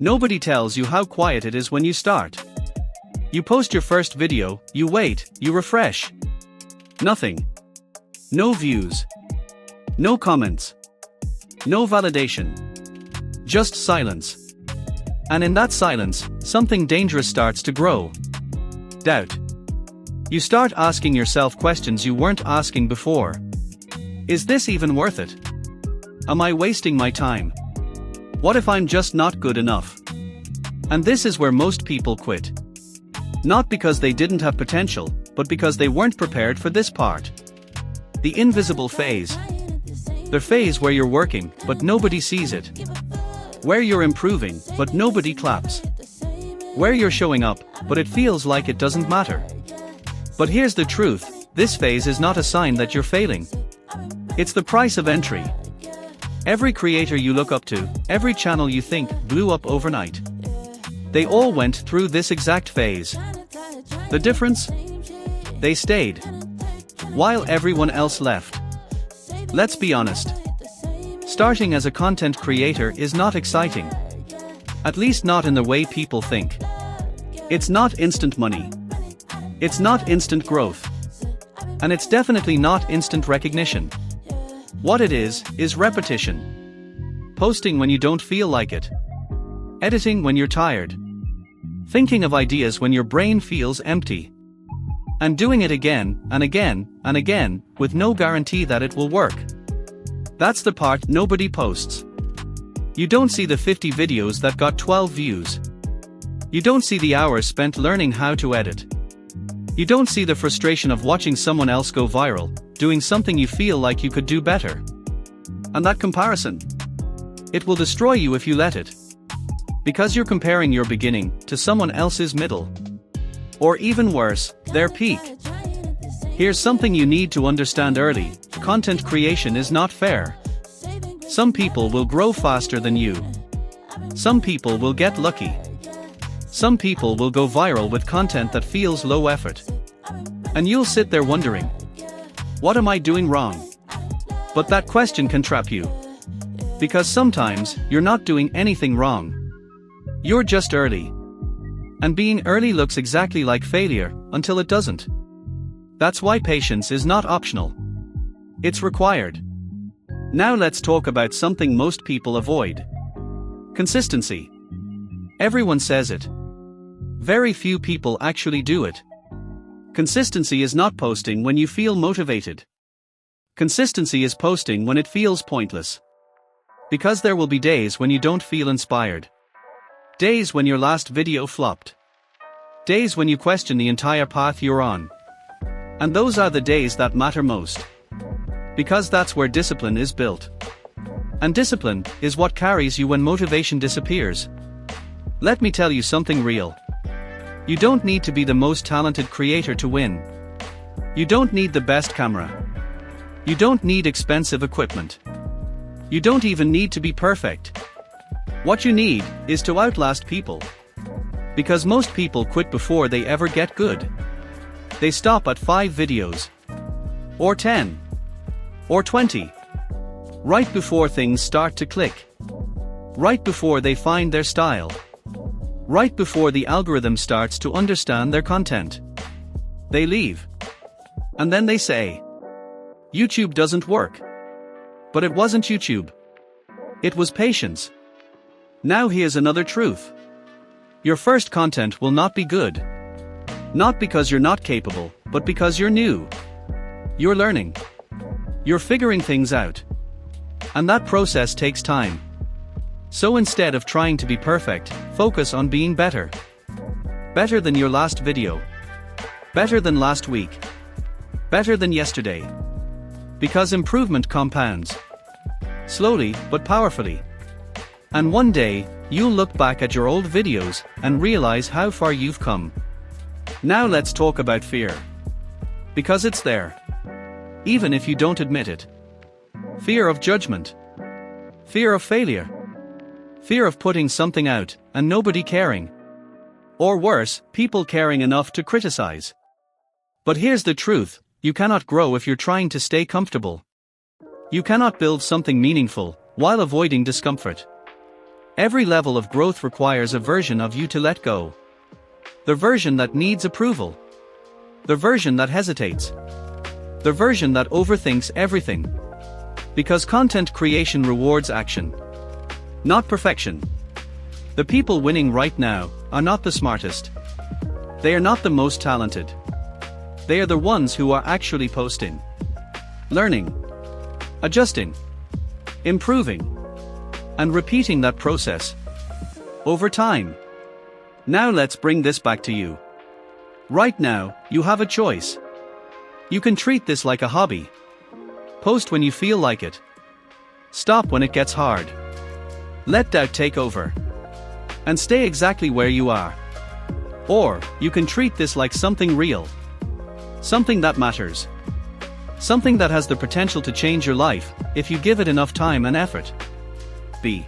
Nobody tells you how quiet it is when you start. You post your first video, you wait, you refresh. Nothing. No views. No comments. No validation. Just silence. And in that silence, something dangerous starts to grow. Doubt. You start asking yourself questions you weren't asking before. Is this even worth it? Am I wasting my time? What if I'm just not good enough? And this is where most people quit. Not because they didn't have potential, but because they weren't prepared for this part. The invisible phase. The phase where you're working, but nobody sees it. Where you're improving, but nobody claps. Where you're showing up, but it feels like it doesn't matter. But here's the truth, this phase is not a sign that you're failing. It's the price of entry. Every creator you look up to, every channel you think blew up overnight. They all went through this exact phase. The difference? They stayed. While everyone else left. Let's be honest. Starting as a content creator is not exciting. At least not in the way people think. It's not instant money. It's not instant growth. And it's definitely not instant recognition. What it is repetition. Posting when you don't feel like it. Editing when you're tired. Thinking of ideas when your brain feels empty. And doing it again, and again, and again, with no guarantee that it will work. That's the part nobody posts. You don't see the 50 videos that got 12 views. You don't see the hours spent learning how to edit. You don't see the frustration of watching someone else go viral, doing something you feel like you could do better. And that comparison? It will destroy you if you let it. Because you're comparing your beginning to someone else's middle. Or even worse, their peak. Here's something you need to understand early, content creation is not fair. Some people will grow faster than you. Some people will get lucky. Some people will go viral with content that feels low effort. And you'll sit there wondering, what am I doing wrong? But that question can trap you. Because sometimes, you're not doing anything wrong. You're just early. And being early looks exactly like failure, until it doesn't. That's why patience is not optional. It's required. Now let's talk about something most people avoid. Consistency. Everyone says it. Very few people actually do it. Consistency is not posting when you feel motivated. Consistency is posting when it feels pointless. Because there will be days when you don't feel inspired. Days when your last video flopped. Days when you question the entire path you're on. And those are the days that matter most. Because that's where discipline is built. And discipline is what carries you when motivation disappears. Let me tell you something real. You don't need to be the most talented creator to win. You don't need the best camera. You don't need expensive equipment. You don't even need to be perfect. What you need is to outlast people. Because most people quit before they ever get good. They stop at 5 videos. Or 10. Or 20. Right before things start to click. Right before they find their style. Right before the algorithm starts to understand their content. They leave. And then they say, YouTube doesn't work. But it wasn't YouTube. It was patience. Now here's another truth. Your first content will not be good. Not because you're not capable, but because you're new. You're learning. You're figuring things out. And that process takes time. So instead of trying to be perfect, focus on being better. Better than your last video. Better than last week. Better than yesterday. Because improvement compounds. Slowly, but powerfully. And one day, you'll look back at your old videos and realize how far you've come. Now let's talk about fear. Because it's there. Even if you don't admit it. Fear of judgment. Fear of failure. Fear of putting something out and nobody caring. Or worse, people caring enough to criticize. But here's the truth, you cannot grow if you're trying to stay comfortable. You cannot build something meaningful while avoiding discomfort. Every level of growth requires a version of you to let go. The version that needs approval. The version that hesitates. The version that overthinks everything. Because content creation rewards action, not perfection. The people winning right now are not the smartest. They are not the most talented. They are the ones who are actually posting, learning, adjusting, improving, and repeating that process over time. Now let's bring this back to you. Right now, you have a choice. You can treat this like a hobby. Post when you feel like it. Stop when it gets hard. Let doubt take over. And stay exactly where you are. Or, you can treat this like something real. Something that matters. Something that has the potential to change your life, if you give it enough time and effort. B.